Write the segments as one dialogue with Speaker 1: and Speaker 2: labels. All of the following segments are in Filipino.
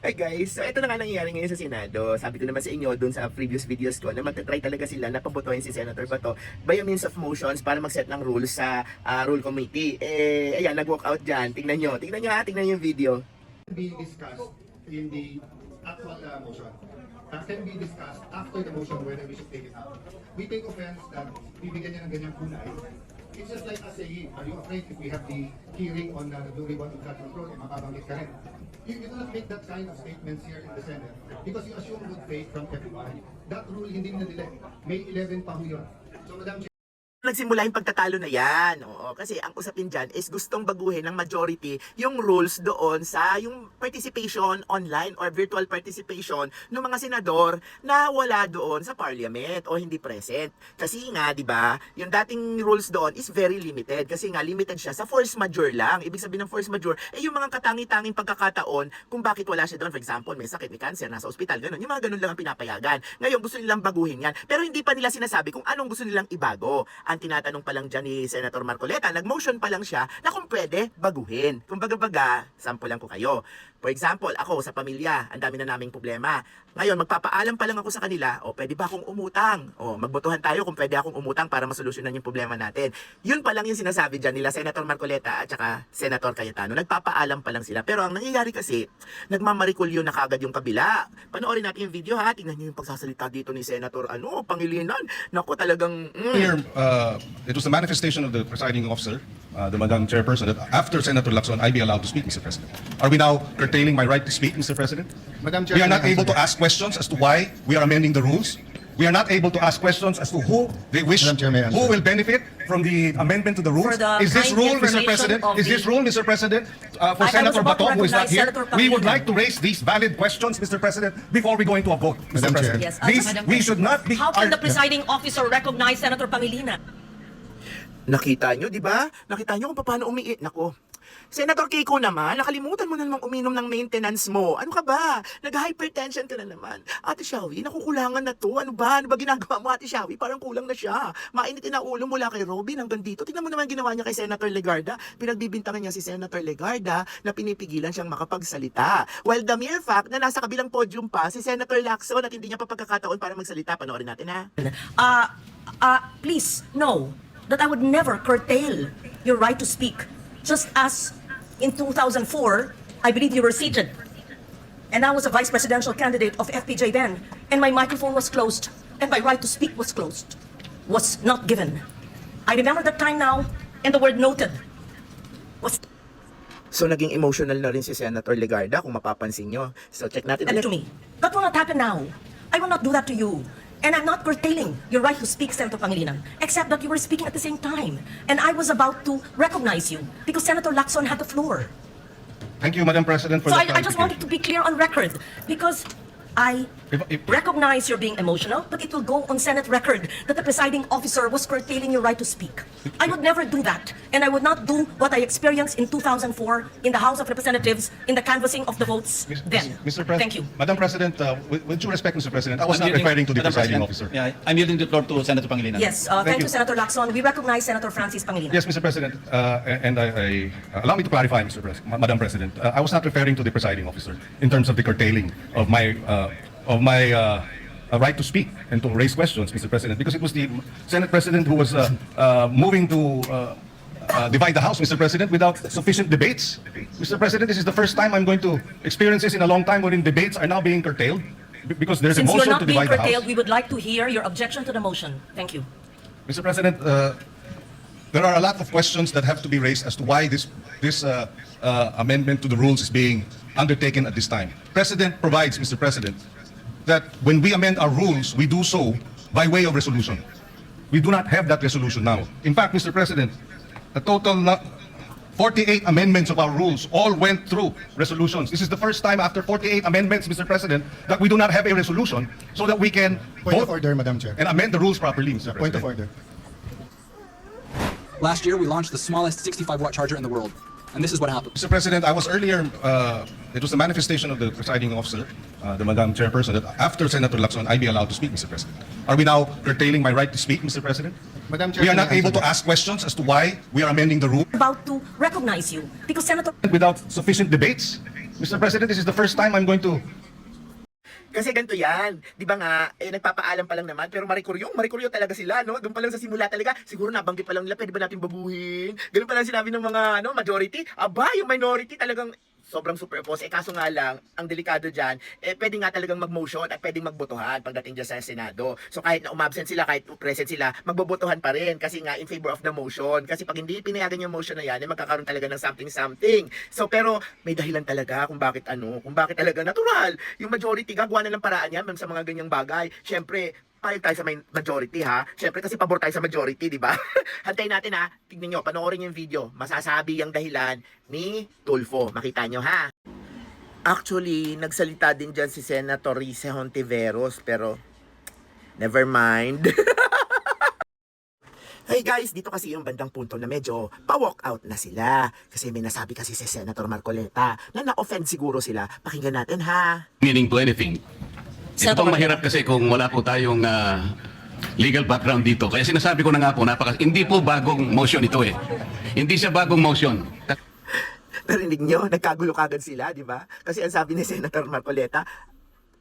Speaker 1: Hi guys, so ito na nga nangyayari ngayon sa Senado. Sabi ko naman sa inyo dun sa previous videos ko na magta-try talaga sila na pabotohin si Senator Bato by a means of motions para mag-set ng rules sa rule committee. Ayan, nag-walk out dyan. Tingnan nyo yung video.
Speaker 2: Be discussed in the actual motion. That can be discussed after the motion whether we should take it out. We take offense that bibigyan niya ng ganyang kunay. It's just like us saying, are you afraid if we have the hearing on the blue ribbon of flood control, mababanggit ka rin? You cannot make that kind of statements here in the Senate because you assume good faith from everyone. That rule hindi na nila. May 11 pa ho yun. So Madam Chair,
Speaker 1: Nagsimula yung pagtatalo na yan. Oo, kasi ang usapin dyan is gustong baguhin ng majority yung rules doon sa yung participation online or virtual participation ng mga senador na wala doon sa parliament o hindi present. Kasi nga, di ba, yung dating rules doon is very limited. Kasi nga, limited siya sa force majeure lang. Ibig sabihin ng force majeure, yung mga katangi-tanging pagkakataon kung bakit wala siya doon. For example, may sakit, may cancer, nasa ospital, ganun. Yung mga ganun lang ang pinapayagan. Ngayon, gusto nilang baguhin yan. Pero hindi pa nila sinasabi kung anong gusto nilang ibago. Ang tinatanong pa lang dyan ni Senator Marcoleta, nag-motion pa lang siya na kung pwede baguhin. Kung baga-baga, sample lang ko kayo. For example, ako sa pamilya, ang dami na naming problema. Ngayon, magpapaalam pa lang ako sa kanila, o pwede ba akong umutang? O magbotohan tayo kung pwede akong umutang para masolusyonan yung problema natin. Yun pa lang yung sinasabi dyan nila Senator Marcoleta at saka Senator Cayetano. Nagpapaalam pa lang sila. Pero ang nangyayari kasi, nagmamarikulyo na kagad yung kabila. Panoorin natin yung video ha. Tingnan nyo yung pagsasalita dito ni Senator Pangilinan. Naku, talagang...
Speaker 3: Here, it was the manifestation of the presiding officer, the Madam Chairperson, that after Senator Lacson, I be allowed to speak, Mr. President. Are we now curtailing my right to speak, Mr. President?
Speaker 2: Madam Chair,
Speaker 3: We are not
Speaker 2: can I
Speaker 3: able to
Speaker 2: answer
Speaker 3: ask questions as to why we are amending the rules. We are not able to ask questions as to who they wish,
Speaker 2: Madam Chair, may I answer?
Speaker 3: who will benefit from the amendment to the rules.
Speaker 4: For the
Speaker 3: Is this
Speaker 4: kind
Speaker 3: rule, Mr.
Speaker 4: information
Speaker 3: President?
Speaker 4: of
Speaker 3: Is this
Speaker 4: the-
Speaker 3: rule, Mr. President, for
Speaker 4: I was
Speaker 3: Senator
Speaker 4: about to
Speaker 3: Bato, who is not
Speaker 4: recognize
Speaker 3: here?
Speaker 4: Senator
Speaker 3: We would
Speaker 4: Pangilinan.
Speaker 3: like to raise these valid questions, Mr. President, before we go into a vote, Mr.
Speaker 2: Madam Chair.
Speaker 3: President.
Speaker 4: Yes,
Speaker 3: These,
Speaker 4: Madam
Speaker 3: we
Speaker 4: Chair.
Speaker 3: should not be...
Speaker 4: How can the presiding officer recognize Senator Pangilinan?
Speaker 1: Nakita nyo, di ba? Nakita nyo kung paano umiit. Nako. Senator Keiko naman, nakalimutan mo na namang uminom ng maintenance mo. Ano ka ba? Nag-hypertension ka na naman. Ate Shawi, nakukulangan na to. Ano ba? Ano ba ginagawa mo, Ate Shawi? Parang kulang na siya. Mainitin na ulo mula kay Robin hanggang dito. Tingnan mo naman ginawa niya kay Senator Legarda. Pinagbibintangan niya si Senator Legarda na pinipigilan siyang makapagsalita. While the mere fact na nasa kabilang podium pa si Senator Lacson at hindi niya pa pagkakataon para magsalita. Panoorin natin ha.
Speaker 4: Please know that I would never curtail your right to speak. Just as in 2004, I believe you were seated. And I was a vice presidential candidate of FPJ then. And my microphone was closed. And my right to speak was closed. Was not given. I remember that time now, and the word noted was
Speaker 1: So naging emotional na rin si Senator Legarda kung mapapansin nyo. So check natin
Speaker 4: given to me. That will not happen now. I will not do that to you. And I'm not curtailing your right to speak, Senator Pangilinan, except that you were speaking at the same time. And I was about to recognize you because Senator Lacson had the floor.
Speaker 3: Thank you, Madam President, for
Speaker 4: So
Speaker 3: the
Speaker 4: I just wanted to be clear on record because I
Speaker 3: If-
Speaker 4: recognize you're being emotional, but it will go on Senate record that the presiding officer was curtailing your right to speak. I would never do that. And I would not do what I experienced in 2004 in the House of Representatives in the canvassing of the votes then.
Speaker 3: Mr. President,
Speaker 4: Thank you.
Speaker 3: Madam President, with due respect, Mr. President, I was not referring to the
Speaker 5: Madam
Speaker 3: presiding
Speaker 5: President,
Speaker 3: officer.
Speaker 5: Yeah, I'm yielding the floor to Senator Pangilinan.
Speaker 4: Yes, thank you, Senator Lacson. We recognize Senator Francis Pangilinan.
Speaker 3: Yes, Mr. President, and allow me to clarify, Madam President. I was not referring to the presiding officer in terms of the curtailing of my right to speak and to raise questions, Mr. President, because it was the Senate President who was moving to divide the House, Mr. President, without sufficient debates. Mr. President, this is the first time I'm going to experience this in a long time wherein debates are now being curtailed because there's a
Speaker 4: Since you're
Speaker 3: motion
Speaker 4: not
Speaker 3: to
Speaker 4: being
Speaker 3: divide the House.
Speaker 4: curtailed, we would like to hear your objection to the motion. Thank you.
Speaker 3: Mr. President, there are a lot of questions that have to be raised as to why this amendment to the rules is being undertaken at this time. President provides, Mr. President, that when we amend our rules, we do so by way of resolution. We do not have that resolution now. In fact, Mr. President, a total 48 amendments of our rules all went through resolutions. This is the first time after 48 amendments, Mr. President, that we do not have a resolution so that we can
Speaker 2: Point of
Speaker 3: vote
Speaker 2: order, Madam Chair.
Speaker 3: and amend the rules properly, Mr.
Speaker 2: Point
Speaker 3: President.
Speaker 2: of order.
Speaker 6: Last year, we launched the smallest 65-watt charger in the world. And this is what happened.
Speaker 3: Mr. President, I was earlier, it was the manifestation of the presiding officer, the Madam Chairperson, that after Senator Lacson, I be allowed to speak, Mr. President. Are we now curtailing my right to speak, Mr. President?
Speaker 2: Madam Chair,
Speaker 3: We are
Speaker 2: can
Speaker 3: not
Speaker 2: I
Speaker 3: able
Speaker 2: answer
Speaker 3: to ask questions as to why we are amending the rule
Speaker 4: About to recognize you because Senator
Speaker 3: without sufficient debates. Mr. President, this is the first time I'm going to
Speaker 1: Kasi ganito yan. Di ba nga, nagpapaalam pa lang naman, pero marikuryo talaga sila, no? Doon pa lang sa simula talaga, siguro nabanggit pa lang nila, pwede ba natin babuhin? Ganun pa lang sinabi ng mga, majority. Aba, yung minority talagang sobrang super oppose. Kaso nga lang, ang delikado dyan, pwede nga talagang mag-motion at pwedeng magbotohan pagdating dyan sa Senado. So kahit na umabsent sila, kahit present sila, magbobotohan pa rin kasi nga in favor of the motion. Kasi pag hindi pinayagan yung motion na yan, magkakaroon talaga ng something. So pero may dahilan talaga kung bakit talaga natural. Yung majority, gagawa na ng paraan yan sa mga ganyang bagay. Siyempre, payag tayo sa majority ha. Siyempre kasi pabor tayo sa majority, di ba? Hantayin natin ha. Tignan nyo, panoorin yung video. Masasabi yung dahilan ni Tulfo. Makita nyo ha. Actually, nagsalita din dyan si Senator Risa Hontiveros, pero never mind. Hey guys, dito kasi yung bandang punto na medyo pa-walk out na sila. Kasi may nasabi kasi si Senator Marcoleta na na-offend siguro sila. Pakinggan natin ha.
Speaker 5: Meaning to anything. Ito pong mahirap kasi kung wala po tayong legal background dito. Kaya sinasabi ko na nga po, hindi po bagong motion ito eh. Hindi siya bagong motion.
Speaker 1: Narinig nyo, nagkagulo kagad sila, di ba? Kasi ang sabi ni Senator Marcoleta,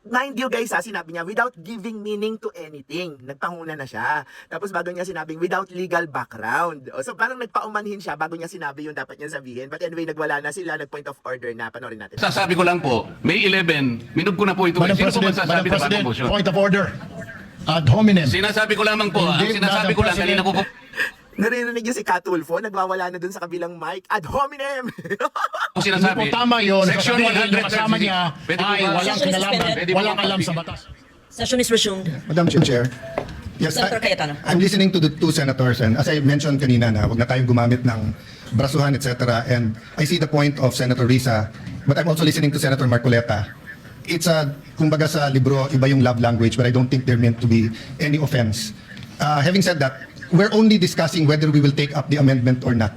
Speaker 1: mind you guys ha, sinabi niya, without giving meaning to anything. Nagpanguna na siya. Tapos bago niya sinabing, without legal background. So parang nagpaumanhin siya bago niya sinabi yung dapat niya sabihin. But anyway, nagwala na sila, nag-point of order na. Panoorin natin.
Speaker 5: Sasabi ko lang po, May 11, minug ko na po ito.
Speaker 7: Madam
Speaker 5: Sino po
Speaker 7: President,
Speaker 5: magsasabi
Speaker 7: Madam
Speaker 5: na
Speaker 7: President,
Speaker 5: bagong motion?
Speaker 7: point of order. Ad hominem.
Speaker 5: Sinasabi ko lamang po, ang
Speaker 7: Hindi,
Speaker 5: sinasabi
Speaker 7: Madam
Speaker 5: ko lang,
Speaker 7: President.
Speaker 5: kanina ko po
Speaker 1: Naririnig niyo si Katulfo, nagwawala na dun sa kabilang mic. Ad hominem!
Speaker 5: sinasabi.
Speaker 7: Hindi po tama yun.
Speaker 5: Section
Speaker 7: Sasabihin,
Speaker 5: 100.
Speaker 7: yung kasama niya
Speaker 5: Pwede po
Speaker 7: ay
Speaker 5: ba-
Speaker 7: walang
Speaker 4: Session is
Speaker 7: kinalaman,
Speaker 4: suspended.
Speaker 7: walang alam sa batas.
Speaker 4: Session is resumed.
Speaker 2: Madam Chair. Yes,
Speaker 4: Senator Cayetano.
Speaker 2: I'm listening to the two senators and as I mentioned kanina na wag na tayong gumamit ng brasuhan, etc. And I see the point of Senator Risa, but I'm also listening to Senator Marcoleta. It's kumbaga sa libro, iba yung love language, but I don't think they're meant to be any offense. Having said that, we're only discussing whether we will take up the amendment or not.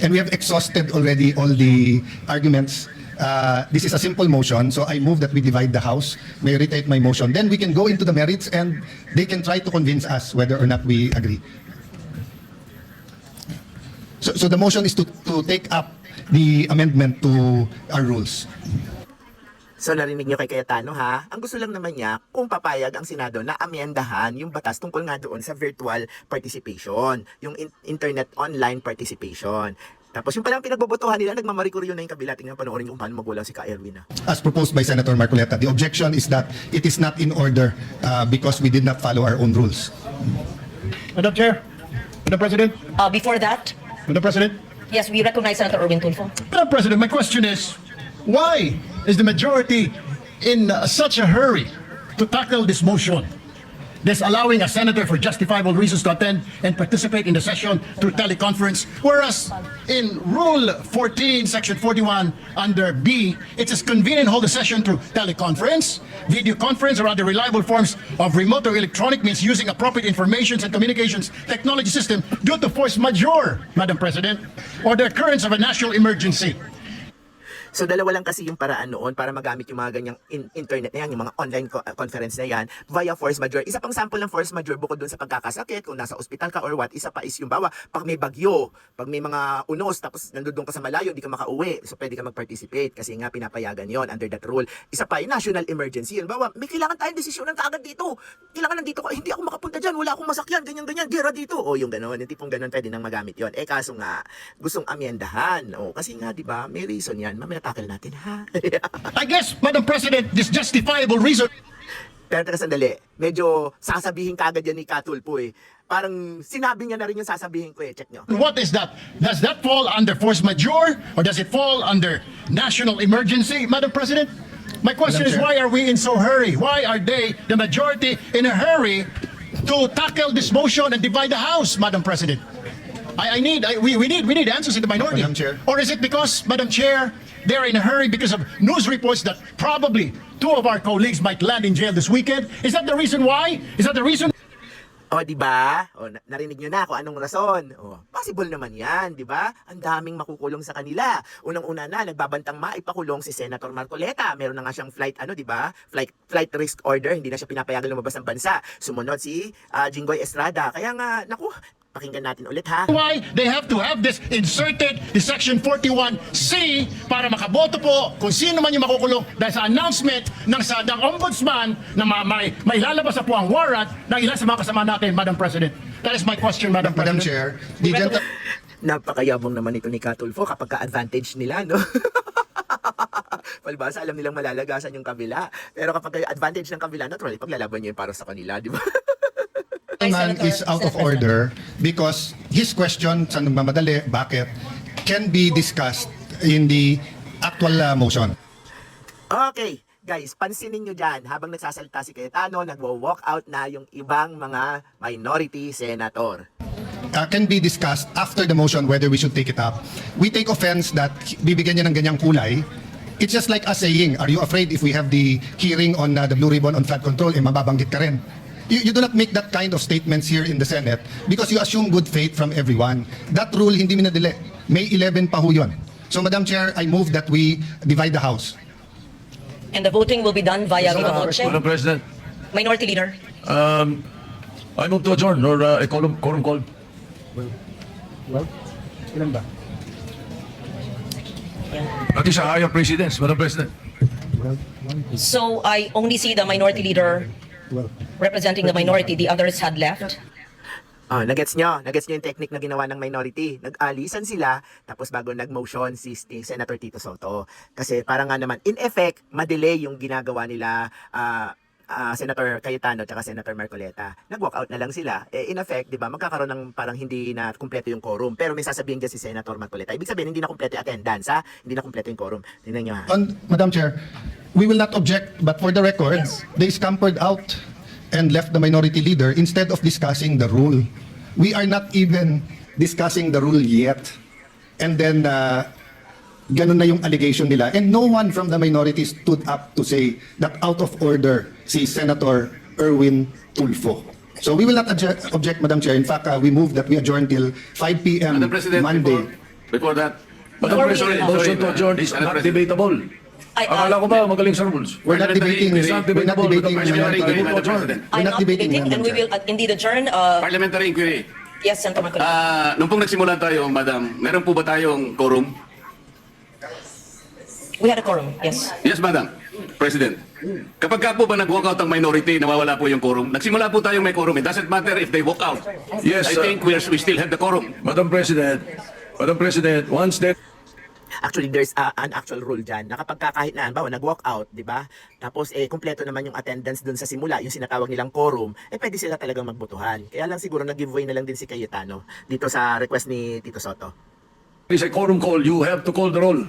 Speaker 2: And we have exhausted already all the arguments. This is a simple motion, so I move that we divide the House. May I reiterate my motion. Then we can go into the merits and they can try to convince us whether or not we agree. So the motion is to take up the amendment to our rules.
Speaker 1: So narinig niyo kay Cayetano ha, ang gusto lang naman niya kung papayag ang Senado na amyendahan yung batas tungkol nga doon sa virtual participation, yung internet online participation. Tapos yung palang pinagbobotohan nila, nagmamarikuryo na yung kabila. Tingnan panoorin kung paano magulang si Ka Erwin.
Speaker 2: As proposed by Senator Marcoleta, the objection is that it is not in order because we did not follow our own rules.
Speaker 7: Madam Chair, Madam President,
Speaker 4: Before that,
Speaker 7: Madam President,
Speaker 4: yes, we recognize Senator Erwin Tulfo.
Speaker 7: Madam President, my question is, why is the majority in such a hurry to tackle this motion? This allowing a senator for justifiable reasons to attend and participate in the session through teleconference, whereas in Rule 14, Section 41, under B, it is convenient to hold the session through teleconference, video conference, or other reliable forms of remote or electronic means using appropriate information and communications technology system due to force majeure, Madam President, or the occurrence of a national emergency.
Speaker 1: So dalawa lang kasi yung paraan noon para magamit yung mga ganyang internet na yan, yung mga online conference na yan, via force majeure. Isa pang sample ng force majeure bukod doon sa pagkakasakit, kung nasa ospital ka or what, isa pa is yung bawa, pag may bagyo, pag may mga unos, tapos nandun ka sa malayo, di ka makauwi, so pwede ka mag-participate kasi nga pinapayagan yon under that rule. Isa pa yung national emergency, yung bawa, may kailangan tayong desisyonan kaagad dito. Kailangan nandito ka, hindi ako makapunta dyan, wala akong masakyan, ganyan-ganyan, gera dito. O yung gano'n, yung tipong gano'n, pwede nang magamit yon. Kaso nga, gustong amyendahan. O, kasi nga, di ba, may reason yan. Mamaya tackle natin, ha?
Speaker 7: I guess, Madam President, this justifiable reason.
Speaker 1: Pero teka sandali, medyo sasabihin kagad yan ni Katulpo eh. Parang sinabi niya na rin yung sasabihin ko eh. Check nyo.
Speaker 7: What is that? Does that fall under force majeure or does it fall under national emergency, Madam President? My question
Speaker 2: Madam
Speaker 7: is,
Speaker 2: Chair.
Speaker 7: why are we in so hurry? Why are they, the majority, in a hurry to tackle this motion and divide the House, Madam President? We need answers in the minority.
Speaker 2: Madam Chair.
Speaker 7: Or is it because, Madam Chair, they're in a hurry because of news reports that probably two of our colleagues might land in jail this weekend? Is that the reason why? Is that the reason?
Speaker 1: O, di ba? O, narinig nyo na kung anong rason. O, possible naman yan, di ba? Ang daming makukulong sa kanila. Unang-una na, nagbabantang maipakulong si Senator Marcoleta. Meron na nga siyang flight, di ba? Flight risk order. Hindi na siya pinapayagan lumabas ng bansa. Sumunod si Jinggoy Estrada. Kaya nga, naku, pakinggan natin ulit ha.
Speaker 7: Why they have to have this inserted in Section 41C para makaboto po kung sino man yung makukulong dahil sa announcement ng ombudsman na may lalabas na po ang warrant ng ilan sa mga kasama natin, Madam President. That is my question, Madam
Speaker 2: Madam
Speaker 7: President.
Speaker 2: Chair, the gentleman
Speaker 1: Napakayabong naman ito ni Katulfo kapag ka-advantage nila, no? Palibasa, alam nilang malalagasan yung kabila. Pero kapag kayo advantage ng kabila, naturally, paglalaban nyo yung para sa kanila, di ba?
Speaker 2: is out of order because his question sa nagmamadali, bakit, can be discussed in the actual motion.
Speaker 1: Okay, guys, pansinin nyo dyan, habang nagsasalita si Cayetano, nagwo-walk out na yung ibang mga minority senator.
Speaker 2: Can be discussed after the motion whether we should take it up. We take offense that bibigyan niya ng ganyang kulay. It's just like us saying, are you afraid if we have the hearing on the Blue Ribbon on flood control, mababanggit ka rin? You do not make that kind of statements here in the Senate because you assume good faith from everyone. That rule hindi minadali. May 11 pa ho yun. So Madam Chair, I move that we divide the House.
Speaker 4: And the voting will be done via Viva Voce.
Speaker 8: Madam President,
Speaker 4: Minority Leader.
Speaker 8: I move to adjourn or a quorum call. That is a higher precedence, Madam President.
Speaker 4: So I only see the Minority Leader representing the minority. The others had left.
Speaker 1: Nagets nyo yung technique na ginawa ng minority. Nag-alisan sila, tapos bago nag-motion si Senator Tito Soto. Kasi parang nga naman, in effect, madelay yung ginagawa nila Senator Cayetano at Senator Marcoleta. Nag-walk out na lang sila. In effect, di ba, magkakaroon ng parang hindi na kumpleto yung quorum. Pero may sasabihin dyan si Senator Marcoleta. Ibig sabihin, hindi na kumpleto yung attendance, ha? Hindi na kumpleto yung quorum. Tingnan nyo, ha?
Speaker 2: Madam Chair, we will not object, but for the record, they scampered out and left the minority leader instead of discussing the rule. We are not even discussing the rule yet. And then, ganun na yung allegation nila. And no one from the minority stood up to say that out of order si Senator Erwin Tulfo. So we will not object, Madam Chair. In fact, we move that we adjourn till 5 p.m.
Speaker 5: Madam President,
Speaker 2: Monday.
Speaker 5: before that,
Speaker 8: Madam President, motion to adjourn is not debatable. Akala ko ba magaling sa rules?
Speaker 2: We're not debating.
Speaker 8: It's not
Speaker 2: We're not debating.
Speaker 5: Parliamentary inquiry,
Speaker 2: We're
Speaker 5: Madam President.
Speaker 4: I'm
Speaker 2: not
Speaker 4: not
Speaker 2: debating,
Speaker 4: debating, and
Speaker 2: Madam
Speaker 4: we will
Speaker 2: Chair.
Speaker 4: indeed adjourn.
Speaker 5: Parliamentary inquiry.
Speaker 4: Yes, Senator Marcoleta.
Speaker 5: Nung pong nagsimula tayo, Madam, meron po ba tayong quorum?
Speaker 4: We had a quorum. Yes.
Speaker 5: Yes, Madam President. Kapag ka po ba nag-walk out ang minority, nawawala po yung quorum. Nagsimula po tayong may quorum. It doesn't matter if they walk out.
Speaker 8: Yes,
Speaker 5: I think we still have the quorum.
Speaker 8: Madam President, once that
Speaker 1: Actually, there's an actual rule dyan na kapag kahit na, bawa, nag-walk out, di ba? Tapos, kumpleto naman yung attendance dun sa simula, yung sinatawag nilang quorum, pwede sila talagang magbotohan. Kaya lang siguro nag-giveaway na lang din si Cayetano dito sa request ni Tito Soto.
Speaker 8: is a quorum call, you have to call the roll.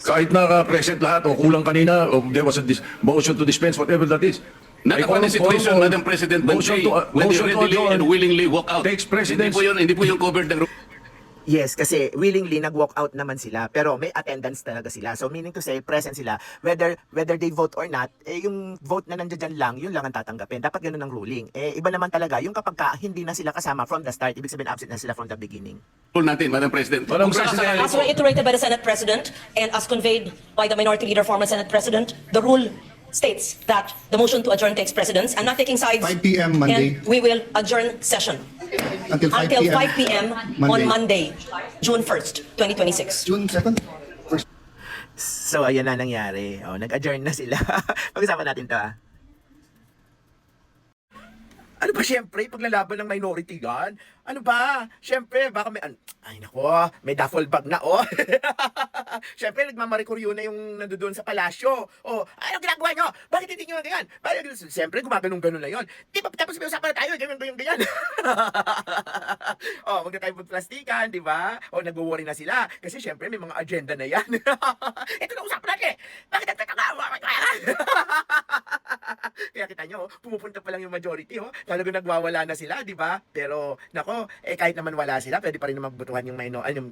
Speaker 8: Kahit naka-present lahat o kulang kanina o there was a motion to dispense, whatever that is.
Speaker 5: Not upon the situation, Madam President, when
Speaker 8: motion
Speaker 5: they
Speaker 8: to
Speaker 5: readily
Speaker 8: adjourn
Speaker 5: and willingly walk out.
Speaker 8: takes precedence.
Speaker 5: Hindi po yung covered ng rule.
Speaker 1: Yes, kasi willingly nag-walk out naman sila, pero may attendance talaga sila. So meaning to say, present sila, whether they vote or not, yung vote na nandiyan lang, yun lang ang tatanggapin. Dapat ganun ang ruling. Iba naman talaga, yung kapag hindi na sila kasama from the start, ibig sabihin absent na sila from the beginning.
Speaker 5: Rule natin, Madam President.
Speaker 8: Madam
Speaker 5: Kung
Speaker 8: President,
Speaker 5: sakasakali
Speaker 4: As reiterated by the Senate President and as conveyed by the Minority Leader, former Senate President, the rule states that the motion to adjourn takes precedence. I'm not taking sides.
Speaker 2: 5 p.m. Monday.
Speaker 4: And we will adjourn session
Speaker 2: Until 5
Speaker 4: until
Speaker 2: p.m.
Speaker 4: 5 p.m. on Monday, June 1st, 2026.
Speaker 2: June 2nd?
Speaker 1: So ayan na nangyari. Nag-adjourn na sila. Pag-usapan natin to Ano ba syempre, paglalaban ng minority yan? Ano ba? Syempre, baka may, ay nako, may duffel bag na, Syempre, nagmamarikuryo na yung nandoon sa palasyo. Ano ginagawa nyo? Bakit hindi nyo ganyan? Syempre, gumaganong-ganon na yon. Di ba, tapos may usapan na tayo, ganyan. Huwag na tayo magplastikan, di ba? Nag-worry na sila. Kasi syempre, may mga agenda na yan. Ito na usapan natin. Bakit nagtatakawa? Kaya kita nyo, pumupunta pa lang yung majority, talagang nagwawala na sila, di ba? Pero, nako, kahit naman wala sila, pwede pa rin na magbotohan yung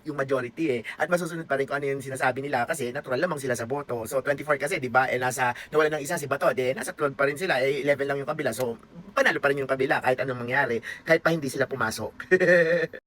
Speaker 1: yung majority At masusunod pa rin kung ano yung sinasabi nila kasi natural lamang sila sa boto. So, 24 kasi, di ba? Nawala ng isa si Bato, nasa 12 pa rin sila, 11 lang yung kabila. So, panalo pa rin yung kabila kahit anong mangyari, kahit pa hindi sila pumasok.